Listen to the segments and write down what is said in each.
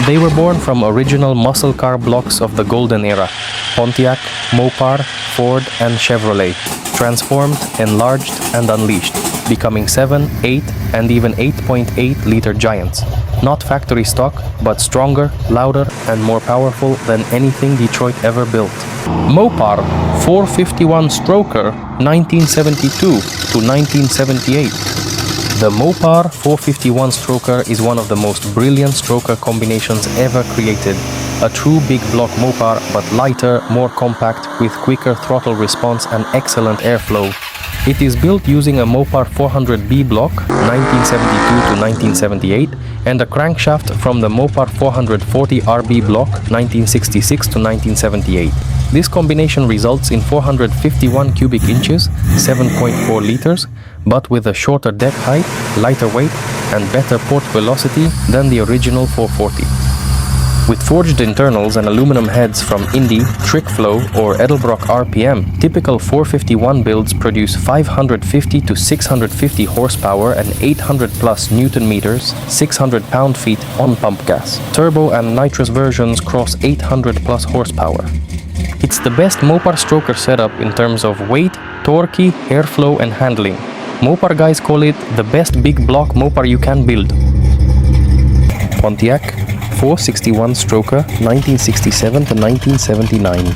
They were born from original muscle car blocks of the golden era: Pontiac, Mopar, Ford, and Chevrolet, transformed, enlarged, and unleashed, becoming 7, 8, and even 8.8-liter giants. Not factory stock, but stronger, louder, and more powerful than anything Detroit ever built. Mopar 451 Stroker 1972 to 1978. The Mopar 451 Stroker is one of the most brilliant stroker combinations ever created. A true big block Mopar, but lighter, more compact, with quicker throttle response and excellent airflow. It is built using a Mopar 400B block 1972 to 1978 and a crankshaft from the Mopar 440RB block 1966 to 1978. This combination results in 451 cubic inches, 7.4 liters, but with a shorter deck height, lighter weight, and better port velocity than the original 440. With forged internals and aluminum heads from Indy, Trickflow, or Edelbrock RPM, typical 451 builds produce 550 to 650 horsepower and 800 plus Newton meters, 600 pound-feet on pump gas. Turbo and nitrous versions cross 800 plus horsepower. It's the best Mopar stroker setup in terms of weight, torque, airflow, and handling. Mopar guys call it the best big block Mopar you can build. Pontiac 461 Stroker 1967 to 1979.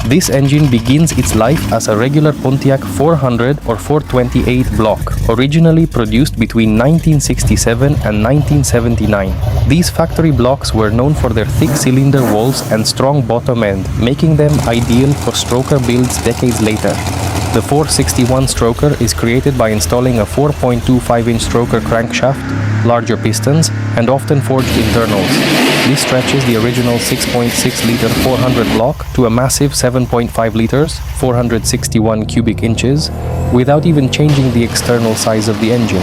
This engine begins its life as a regular Pontiac 400 or 428 block, originally produced between 1967 and 1979. These factory blocks were known for their thick cylinder walls and strong bottom end, making them ideal for stroker builds decades later. The 461 stroker is created by installing a 4.25-inch stroker crankshaft, larger pistons, and often forged internals. This stretches the original 6.6-liter 400 block to a massive 7.5 liters, 461 cubic inches, without even changing the external size of the engine.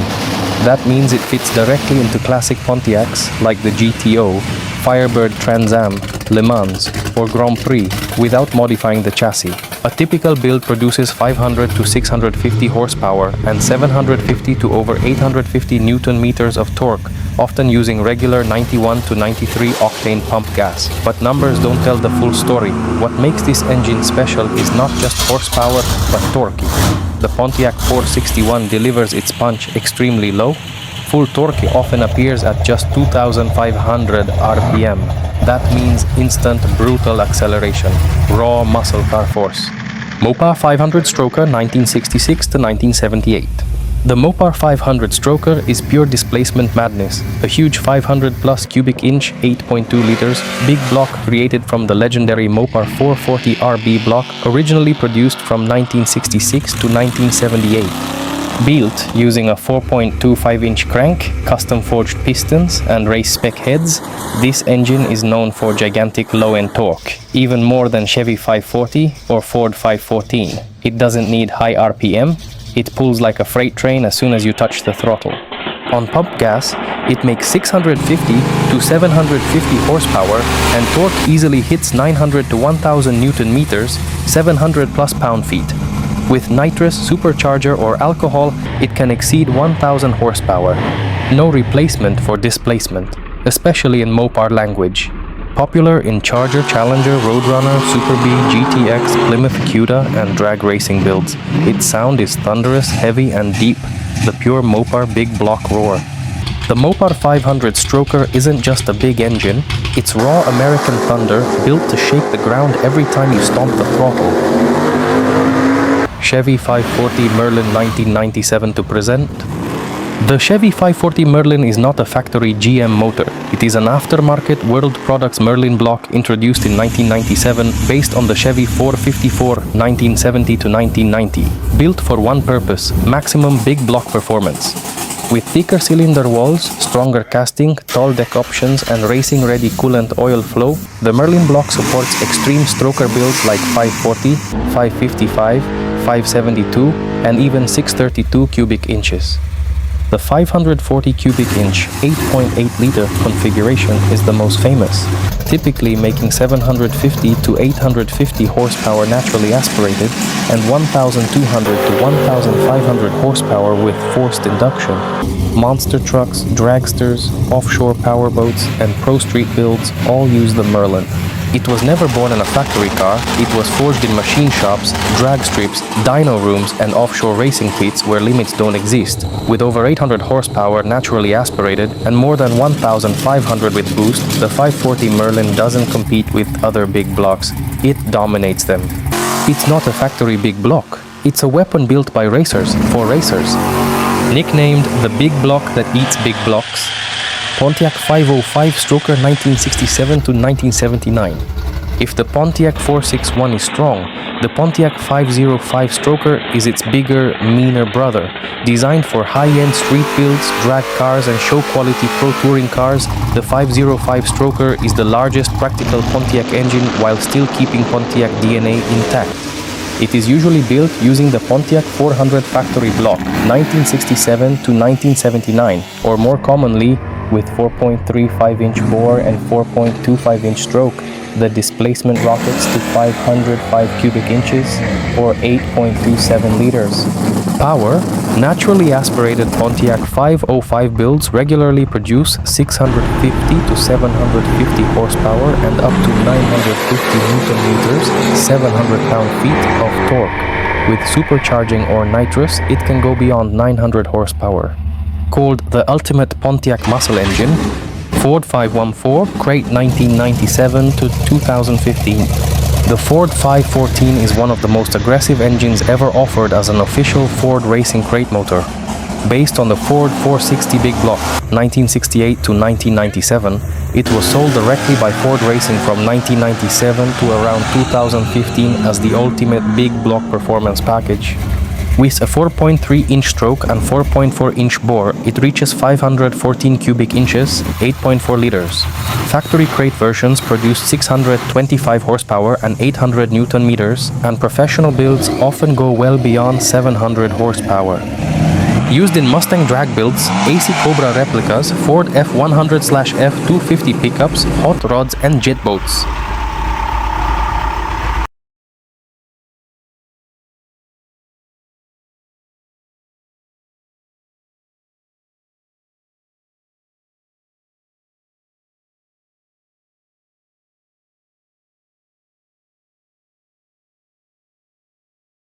That means it fits directly into classic Pontiacs like the GTO, Firebird Trans Am, Le Mans, or Grand Prix without modifying the chassis. A typical build produces 500 to 650 horsepower and 750 to over 850 Newton meters of torque, often using regular 91 to 93 octane pump gas. But numbers don't tell the full story. What makes this engine special is not just horsepower, but torque. The Pontiac 461 delivers its punch extremely low. Full torque often appears at just 2,500 RPM. That means instant, brutal acceleration, raw muscle car force. Mopar 500 Stroker 1966 to 1978. The Mopar 500 Stroker is pure displacement madness, a huge 500 plus cubic inch, 8.2 liters, big block created from the legendary Mopar 440RB block, originally produced from 1966 to 1978. Built using a 4.25-inch crank, custom-forged pistons, and race-spec heads, this engine is known for gigantic low-end torque, even more than Chevy 540 or Ford 514. It doesn't need high RPM. It pulls like a freight train as soon as you touch the throttle. On pump gas, it makes 650 to 750 horsepower, and torque easily hits 900 to 1000 Newton meters, 700 plus pound-feet. With nitrous, supercharger, or alcohol, it can exceed 1000 horsepower. No replacement for displacement, especially in Mopar language. Popular in Charger, Challenger, Roadrunner, Super B, GTX, Plymouth Cuda, and drag racing builds. Its sound is thunderous, heavy, and deep, the pure Mopar big block roar. The Mopar 500 Stroker isn't just a big engine, it's raw American thunder built to shake the ground every time you stomp the throttle. Chevy 540 Merlin 1997 to present. The Chevy 540 Merlin is not a factory GM motor. It is an aftermarket World Products Merlin block introduced in 1997 based on the Chevy 454 1970 to 1990. Built for one purpose: maximum big block performance. With thicker cylinder walls, stronger casting, tall deck options, and racing-ready coolant oil flow, the Merlin block supports extreme stroker builds like 540, 555, 572, and even 632 cubic inches. The 540 cubic inch 8.8 liter configuration is the most famous, typically making 750 to 850 horsepower naturally aspirated and 1,200 to 1,500 horsepower with forced induction. Monster trucks, dragsters, offshore powerboats, and pro street builds all use the Merlin. It was never born in a factory car, it was forged in machine shops, drag strips, dyno rooms, and offshore racing pits where limits don't exist. With over 800 horsepower naturally aspirated and more than 1,500 with boost, the 540 Merlin doesn't compete with other big blocks, it dominates them. It's not a factory big block, it's a weapon built by racers, for racers. Nicknamed the big block that eats big blocks, Pontiac 505 stroker 1967 to 1979. If the Pontiac 461 is strong, the Pontiac 505 stroker is its bigger, meaner brother. Designed for high-end street builds, drag cars and show-quality pro touring cars, the 505 stroker is the largest practical Pontiac engine while still keeping Pontiac DNA intact. It is usually built using the Pontiac 400 factory block 1967 to 1979, or more commonly with 4.35-inch bore and 4.25-inch stroke, the displacement rockets to 505 cubic inches or 8.27 liters. Power, naturally aspirated Pontiac 505 builds regularly produce 650 to 750 horsepower and up to 950 Newton-meters, 700 pound-feet of torque. With supercharging or nitrous, it can go beyond 900 horsepower. Called the ultimate Pontiac muscle engine, Ford 514, crate 1997 to 2015. The Ford 514 is one of the most aggressive engines ever offered as an official Ford racing crate motor. Based on the Ford 460 Big Block 1968 to 1997, it was sold directly by Ford Racing from 1997 to around 2015 as the ultimate Big Block performance package. With a 4.3-inch stroke and 4.4-inch bore, it reaches 514 cubic inches, 8.4 liters. Factory crate versions produce 625 horsepower and 800 Newton-meters, and professional builds often go well beyond 700 horsepower. Used in Mustang drag builds, AC Cobra replicas, Ford F100/F250 pickups, hot rods, and jet boats.